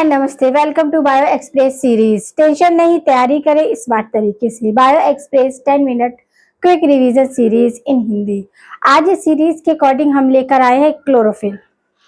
हाय नमस्ते, welcome to bio express series. Tension नहीं, तैयारी करें स्मार्ट तरीके से। Bio express 10 minute quick revision series in Hindi. आज इस सीरीज के अकॉर्डिंग हम लेकर आए हैं क्लोरोफिल।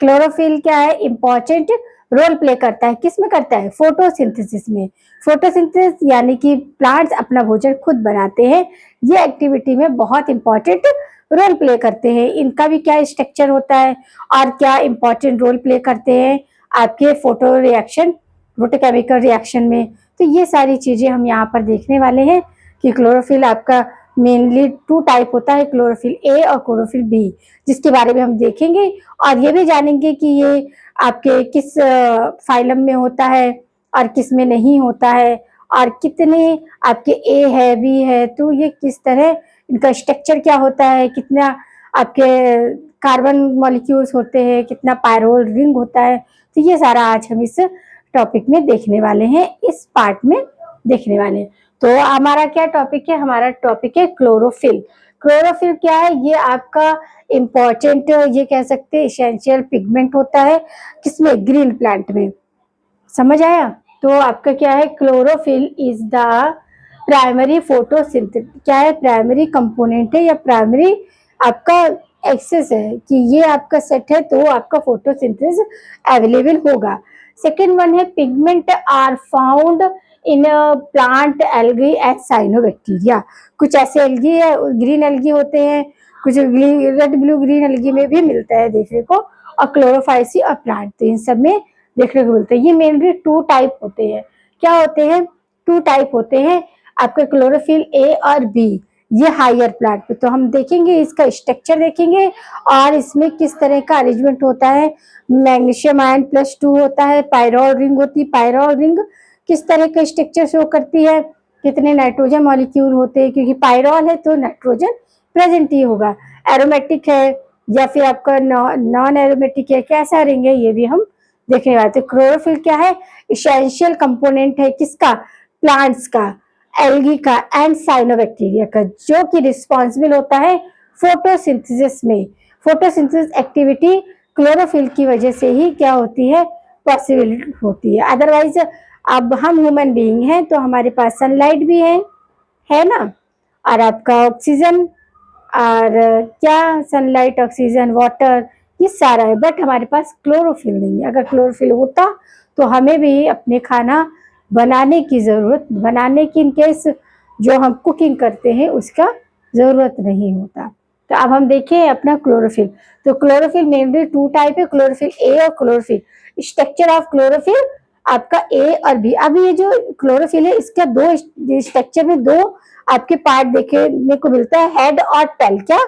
क्लोरोफिल क्या है? इंपॉर्टेंट रोल प्ले करता है। किस में करता है? फोटोसिंथेसिस में। फोटोसिंथेसिस यानी कि प्लांट्स अपना भोजन खुद बनाते हैं। ये एक्टिविटी में बहुत इंपॉर्टेंट रोल प्ले करते हैं। इनका भी क्या स्ट्रक्चर होता है और क्या इंपॉर्टेंट रोल प्ले करते हैं आपके फोटो रिएक्शन, फोटोकेमिकल रिएक्शन में। तो ये सारी चीजें हम यहाँ पर देखने वाले हैं कि क्लोरोफिल आपका मेनली 2 टाइप होता है, क्लोरोफिल ए और क्लोरोफिल बी, जिसके बारे में हम देखेंगे और ये भी जानेंगे कि ये आपके किस फाइलम में होता है और किस में नहीं होता है और कितने आपके ए है, बी है, तो ये किस तरह इनका स्ट्रक्चर क्या होता है, कितना आपके कार्बन मॉलिक्यूल्स होते हैं, कितना पायरोल रिंग होता है। तो ये सारा आज हम इस टॉपिक में देखने वाले हैं, इस पार्ट में देखने वाले हैं। तो हमारा क्या टॉपिक है? हमारा टॉपिक है क्लोरोफिल। क्लोरोफिल क्या है? ये आपका इम्पोर्टेंट, ये कह सकते हैं एसेंशियल पिगमेंट होता है। किसमें? ग्रीन प्लांट में। समझ आया? तो आपका क्या है? Chlorophyll is the primary photosynthesis, क्या है? प्राइमरी कंपोनेंट है या प्राइमरी आपका एक्सेस है कि ये आपका सेट है तो आपका फोटोसिंथेसिस अवेलेबल होगा। सेकेंड वन है pigment are found in plant algae and cyanobacteria. कुछ ऐसे एल्गी है, ग्रीन एल्गी होते हैं, कुछ रेड ब्लू ग्रीन एल्गी में भी मिलता है देखने को, और क्लोरोफाइसी और प्लांट, तो इन सब में देखने को मिलता है। ये मेनली 2 टाइप होते हैं। क्या होते हैं? 2 टाइप होते हैं आपके क्लोरोफिल ए और बी, ये हायर प्लांट पे। तो हम देखेंगे, इसका स्ट्रक्चर देखेंगे और इसमें किस तरह का अरेंजमेंट होता है। मैग्नीशियम आयन +2 होता है, पायरोल रिंग होती है। पायरोल रिंग किस तरह का स्ट्रक्चर शो करती है, कितने नाइट्रोजन मॉलिक्यूल होते हैं, क्योंकि पायरोल है तो नाइट्रोजन प्रेजेंट ही होगा। एरोमेटिक है या फिर आपका नॉन एरोमेटिक है, कैसा रिंग है, ये भी हम देखने वाले थे। क्लोरोफिल क्या है? इसेंशियल कंपोनेंट है किसका? प्लांट्स का, एल्गी का एंड साइनोबैक्टीरिया का, जो कि रिस्पॉन्सिबल होता है फोटोसिंथेसिस में। फोटोसिंथेसिस एक्टिविटी क्लोरोफिल की वजह से ही क्या होती है? पॉसिबल होती है। अदरवाइज अब हम ह्यूमन बीइंग हैं तो हमारे पास सनलाइट भी है ना, और आपका ऑक्सीजन, और क्या सनलाइट, ऑक्सीजन, वाटर, ये सारा है, बट हमारे पास क्लोरोफिल नहीं है। अगर क्लोरोफिल होता तो हमें भी अपने खाना बनाने की ज़रूरत, बनाने की इनकेस जो हम कुकिंग करते हैं उसका ज़रूरत नहीं होता। तो अब हम देखें अपना क्लोरोफिल। तो क्लोरोफिल मेनली 2 टाइप है, क्लोरोफिल ए और क्लोरोफिल। स्ट्रक्चर ऑफ क्लोरोफिल आपका ए और बी। अब ये जो क्लोरोफिल है इसका 2 स्ट्रक्चर में 2 आपके पार्ट देखने को मिलता है, हेड और टेल। क्या?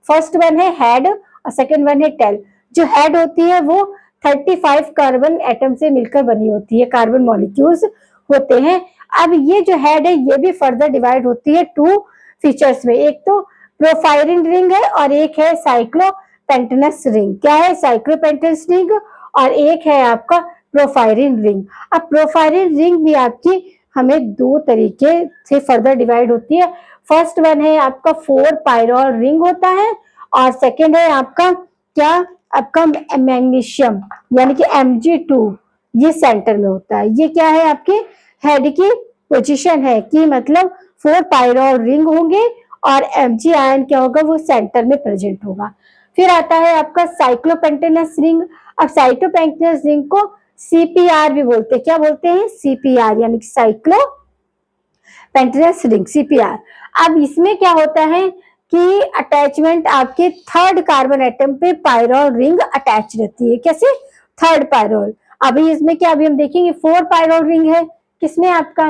फर्स्ट वन है हेड और सेकेंड वन है टेल। जो हेड होती है वो 35 कार्बन एटम से मिलकर बनी होती है, कार्बन मॉलिक्यूल्स होते हैं। अब ये जो हेड है ये भी फर्दर डिवाइड होती है 2 फीचर्स में। एक तो प्रोफाइरिन रिंग है और एक है साइक्लोपेंटेनस रिंग। क्या है? साइक्लोपेंटेनस रिंग और एक है आपका प्रोफाइरिन रिंग। अब प्रोफाइरिन रिंग भी आपकी हमें 2 तरीके से फर्दर डिवाइड होती है। फर्स्ट वन है आपका 4 पायरोल रिंग होता है और सेकेंड है आपका क्या? आपका मैग्नीशियम यानी कि Mg2, ये सेंटर में होता है। ये क्या है? आपके हेड की पोजीशन है कि मतलब 4 पायरोल रिंग होंगे और Mg आयन क्या होगा? वो सेंटर में प्रेजेंट होगा। फिर आता है आपका साइक्लोपेंटेनस रिंग। अब साइक्लोपेंटेनस रिंग को CPR भी बोलते हैं। क्या बोलते हैं? CPR यानी कि साइक्लो पेंटेनस रिंग, CPR। अब इसमें क्या होता है कि अटैचमेंट आपके 3rd कार्बन एटम पे पायरोल रिंग अटैच रहती है। कैसे? 3rd pyrrole. अभी इसमें क्या, अभी हम देखेंगे 4 पायरोल रिंग है। किसमें? आपका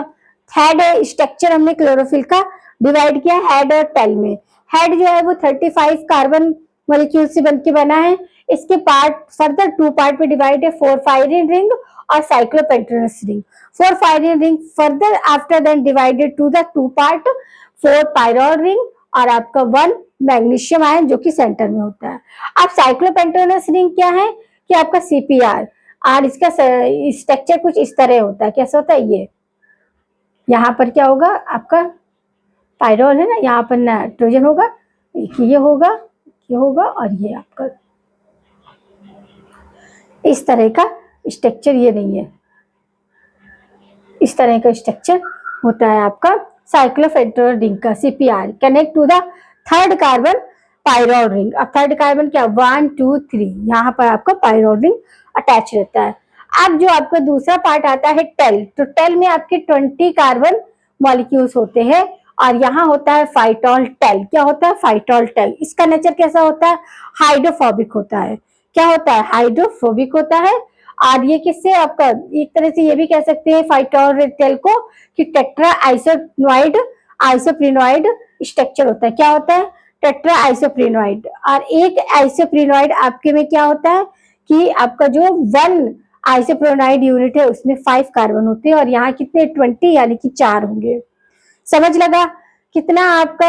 हेड है। स्ट्रक्चर हमने क्लोरोफिल का डिवाइड किया हेड और टेल में। हेड जो है वो 35 कार्बन मॉलिक्यूल से बनके बना है। इसके पार्ट फर्दर 2 पार्ट में डिवाइड है, 4 पायरिन रिंग और cyclopentanes ring. 4 pyrin ring further after then divided to the 2 part, 4 pyrrole ring और आपका 1 मैग्नीशियम आयन जो कि सेंटर में होता है। अब साइक्लोपेंटेनस रिंग क्या है कि आपका CPR, और इसका स्ट्रक्चर कुछ इस तरह होता है। कैसा होता है? ये यहाँ पर क्या होगा? आपका पायरोल है ना, यहाँ पर नाइट्रोजन होगा, ये होगा, ये होगा और ये आपका इस तरह का स्ट्रक्चर, ये नहीं है। इस तरह का स्ट्रक्चर होता है आपका साइक्लोपेंटेन रिंग का CPR, connect to the third carbon pyrrole ring. अब थर्ड कार्बन क्या 1 2 3 यहाँ पर आपका पायरोल रिंग अटैच रहता है। अब जो आपका दूसरा पार्ट आता है टेल, तो टेल में आपके 20 कार्बन मॉलिक्यूल्स होते हैं और यहाँ होता है फाइटोल टेल। क्या होता है फाइटोल टेल, इसका नेचर कैसा होता है हाइड्रोफोबिक होता है। क्या होता है हाइड्रोफोबिक होता है। और ये किससे आपका एक तरह से ये भी कह सकते हैं फाइटोल टेल को कि टेट्रा आइसोप्रिनोइड आइसोप्रिनोइड स्ट्रक्चर होता है। क्या होता है टेट्रा आइसोप्रिनोइड। और एक आइसोप्रिनोइड आपके में क्या होता है कि आपका जो 1 आइसोप्रिनोइड यूनिट है उसमें 5 कार्बन होते हैं और यहाँ कितने 20 यानी कि 4 होंगे। समझ लगा कितना आपका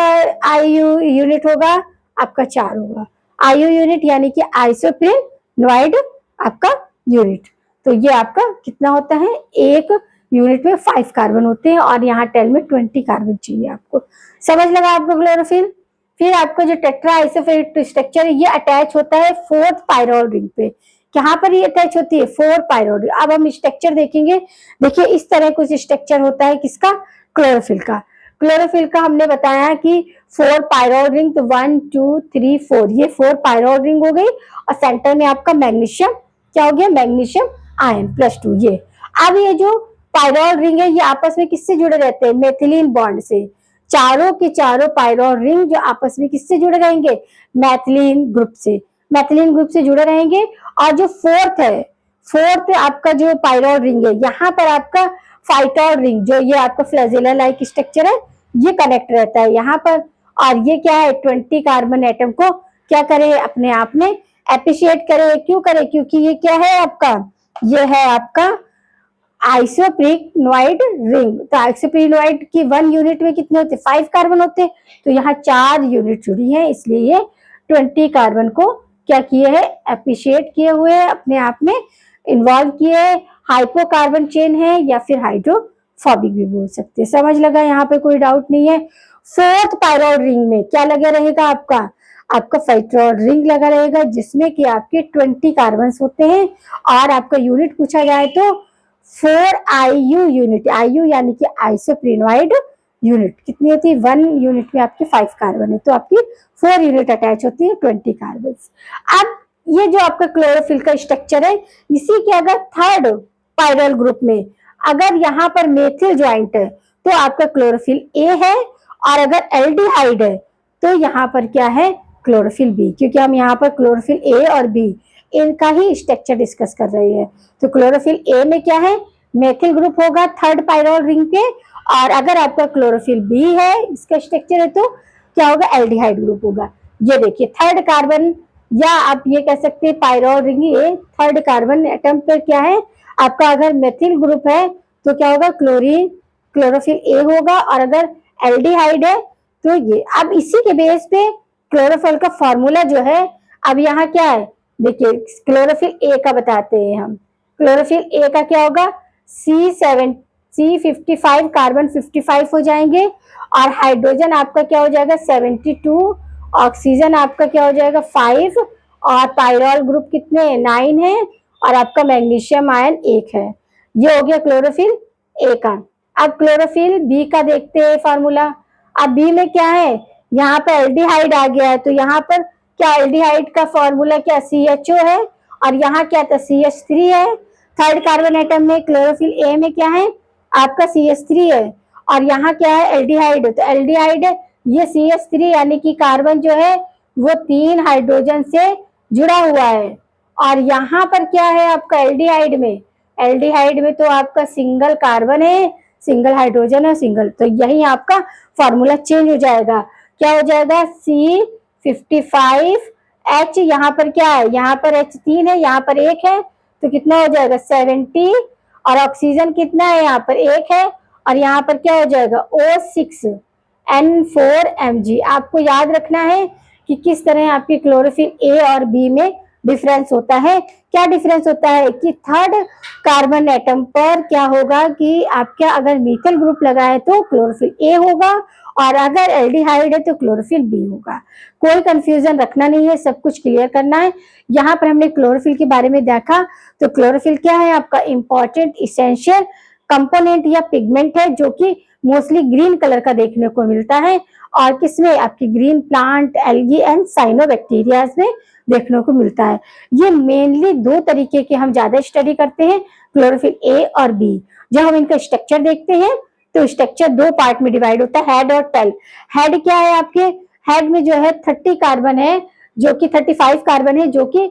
आईयू यूनिट होगा आपका 4 होगा। आईयू यूनिट यानी कि आइसोप्रिनोइड आपका यूनिट। तो ये आपका कितना होता है एक यूनिट में 5 कार्बन होते हैं और यहाँ टेल में 20 कार्बन चाहिए आपको। समझ लगा आपको क्लोरोफिल। फिर आपका जो टेट्रा आइसोप्रिनोइड स्ट्रक्चर है ये अटैच होता है 4th पायरोल रिंग पे। कहाँ पर ये अटैच होती है 4 पायरोल रिंग। अब हम स्ट्रक्चर देखेंगे। देखिए इस तरह कुछ स्ट्रक्चर होता है किसका क्लोरोफिल का। क्लोरोफिल का हमने बताया कि 4 पायरोल रिंग, तो 1 2 3 4 ये 4 पायरोल रिंग हो गई और सेंटर में आपका मैग्नीशियम क्या हो गया मैग्नीशियम आयन +2 ये। अब ये जो पायरोल रिंग है ये आपस में किससे जुड़े रहते हैं मेथिलीन बॉन्ड से। चारों के चारों पायरोल रिंग जो आपस में किससे जुड़े रहेंगे मैथिलीन ग्रुप से, मैथिलीन ग्रुप से जुड़े रहेंगे। और जो फोर्थ आपका जो पायरोल रिंग है यहाँ पर आपका फाइटोल रिंग जो ये आपका फ्लैजेला लाइक स्ट्रक्चर है ये कनेक्ट रहता है यहाँ पर। और ये क्या है 20 कार्बन एटम को क्या करे अपने आप में एप्रिशिएट करे। क्यों करे क्योंकि ये क्या है आपका ये है आपका आइसोप्रिनोइड रिंग। तो आइसोप्रिनोइड की 1 यूनिट में कितने होते 5 कार्बन होते हैं तो यहाँ 4 यूनिट जुड़ी है इसलिए ये 20 कार्बन को क्या किए है एप्रिशिएट किए हुए है अपने आप में इन्वॉल्व किए है। हाइपोकार्बन चेन है या फिर हाइड्रोफोबिक भी बोल सकते हैं। समझ लगा यहाँ पे कोई डाउट नहीं है। 4th पायरोल रिंग में क्या लगा रहेगा आपका फाइटोल रिंग लगा रहेगा जिसमें कि आपके 20 कार्बन होते हैं और आपका यूनिट पूछा जाए तो 4 आईयू यूनिट। आईयू यानी कि आइसोप्रिनोइड यूनिट कितनी होती है 1 यूनिट में आपके 5 कार्बन है तो आपकी 4 यूनिट अटैच होती है 20 कार्बन। अब ये जो आपका क्लोरोफिल का स्ट्रक्चर है इसी के अगर थर्ड पायरल ग्रुप में अगर यहाँ पर मेथिल ज्वाइंट है तो आपका क्लोरोफिल ए है और अगर एल्डिहाइड है तो यहाँ पर क्या है क्लोरोफिल बी। क्योंकि हम यहाँ पर क्लोरोफिल ए और बी इनका ही स्ट्रक्चर डिस्कस कर रहे हैं। तो क्लोरोफिल ए में क्या है मेथिल ग्रुप होगा 3rd पायरोल रिंग पे और अगर आपका क्लोरोफिल बी है इसका स्ट्रक्चर है तो क्या होगा एल्डिहाइड ग्रुप होगा। ये देखिए 3rd कार्बन या आप ये कह सकते हैं पायरोल रिंग ये 3rd कार्बन एटम पर क्या है आपका अगर मेथिल ग्रुप है तो क्या होगा क्लोरोफिल ए होगा और अगर एल्डिहाइड है तो ये। अब इसी के बेस पे क्लोरोफिल का फॉर्मूला जो है अब यहाँ क्या है देखिए क्लोरोफिल ए का बताते हैं हम। क्लोरोफिल ए का क्या होगा C55 कार्बन 55 हो जाएंगे और हाइड्रोजन आपका क्या हो जाएगा 72, ऑक्सीजन आपका क्या हो जाएगा 5 और पायरोल ग्रुप कितने 9 है और आपका मैग्नीशियम आयन 1 है। ये हो गया क्लोरोफिल ए का। अब क्लोरोफिल बी का देखते हैं फार्मूला। अब बी में क्या है यहाँ पर एल्डिहाइड आ गया है तो यहाँ पर क्या एल्डिहाइड का फॉर्मूला क्या CHO है और यहाँ क्या था CH3 है। 3rd कार्बन एटम में क्लोरोफिल ए में क्या है आपका CH3 है और यहाँ क्या है एल्डिहाइड है। तो एल्डिहाइड ये CH3 यानी कि कार्बन जो है वो 3 हाइड्रोजन से जुड़ा हुआ है और यहाँ पर क्या है आपका एल्डिहाइड में तो आपका सिंगल कार्बन है सिंगल हाइड्रोजन है सिंगल। तो यही आपका फॉर्मूला चेंज हो जाएगा। क्या हो जाएगा C55H यहाँ पर क्या है यहाँ पर H3 है यहाँ पर 1 है तो कितना हो जाएगा 70 और ऑक्सीजन कितना है यहाँ पर 1 है और यहाँ पर क्या हो जाएगा O6N4Mg। आपको याद रखना है कि किस तरह आपके क्लोरोफिल ए और बी में डिफरेंस होता है। क्या डिफरेंस होता है कि 3rd कार्बन एटम पर क्या होगा कि आपका अगर मीथल ग्रुप लगा है तो क्लोरोफिल ए होगा और अगर एल्डिहाइड है तो क्लोरोफिल बी होगा। कोई कंफ्यूजन रखना नहीं है सब कुछ क्लियर करना है। यहाँ पर हमने क्लोरोफिल के बारे में देखा तो क्लोरोफिल क्या है आपका इंपॉर्टेंट इसेंशियल कंपोनेंट या पिगमेंट है जो कि मोस्टली ग्रीन कलर का देखने को मिलता है और किसमें आपकी ग्रीन प्लांट, एल्गी एंड साइनोबैक्टीरियाज में देखने को मिलता है। ये मेनली दो तरीके के हम ज्यादा स्टडी करते हैं, क्लोरोफिल ए और बी। जब हम इनका स्ट्रक्चर देखते हैं तो स्ट्रक्चर दो पार्ट में डिवाइड होता है, हेड और टेल। हेड क्या है, आपके हेड में जो है 30 कार्बन है, जो कि 35 कार्बन है, जो कि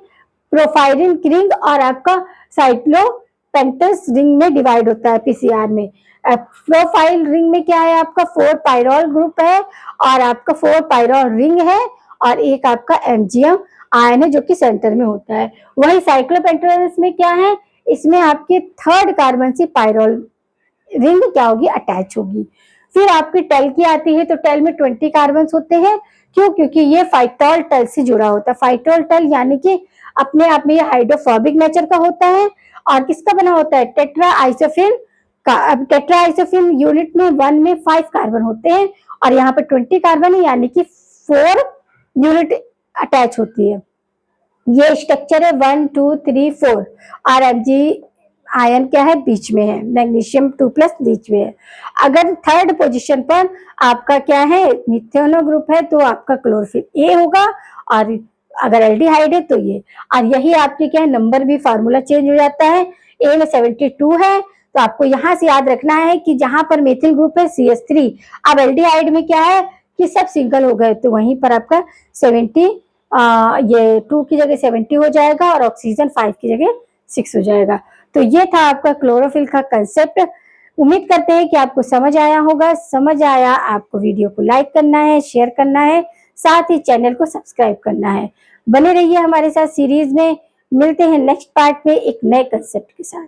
प्रोफाइलिन रिंग और आपका साइक्लोपेंटस रिंग में डिवाइड होता है पीसीआर में। प्रोफाइल रिंग में क्या है, आपका 4 पायरोल ग्रुप है और आपका 4 पायरोल रिंग है और एक आपका एमजीएम आयन है जो कि सेंटर में होता है। वही साइक्लोपेंटस में क्या है, इसमें आपके 3rd कार्बन से पायरोल रिंग क्या होगी, अटैच होगी। फिर आपकी टेल की आती है तो टेल में 20 कार्बन होते हैं। क्यों? क्योंकि ये फाइटोल टेल से जुड़ा होता है। फाइटोल टेल यानी कि अपने आप में ये हाइड्रोफोबिक नेचर का होता है और किसका बना होता है, टेट्रा आइसोफिन का। अब टेट्रा आइसोफिन यूनिट में 1 में 5 कार्बन होते हैं और यहाँ पे 20 कार्बन है, यानी कि 4 यूनिट अटैच होती है। ये स्ट्रक्चर है 1 2 3 4 और एमजी आयन क्या है, बीच में है, मैग्नीशियम 2+ बीच में है। अगर 3rd पोजीशन पर आपका क्या है, मिथेनो ग्रुप है, तो आपका क्लोरोफिल ए होगा और अगर एल्डिहाइड है तो ये। और यही आपके क्या है, नंबर भी फार्मूला चेंज हो जाता है। ए में 72 है तो आपको यहाँ से याद रखना है कि जहां पर मेथिल ग्रुप है CH3, अब एल्डिहाइड में क्या है कि सब सिंगल हो गए तो वहीं पर आपका 70 ये 2 की जगह 70 हो जाएगा और ऑक्सीजन 5 की जगह 6 हो जाएगा। तो ये था आपका क्लोरोफिल का कंसेप्ट। उम्मीद करते हैं कि आपको समझ आया होगा। समझ आया, आपको वीडियो को लाइक करना है, शेयर करना है, साथ ही चैनल को सब्सक्राइब करना है। बने रहिए हमारे साथ सीरीज में। मिलते हैं नेक्स्ट पार्ट में एक नए कंसेप्ट के साथ।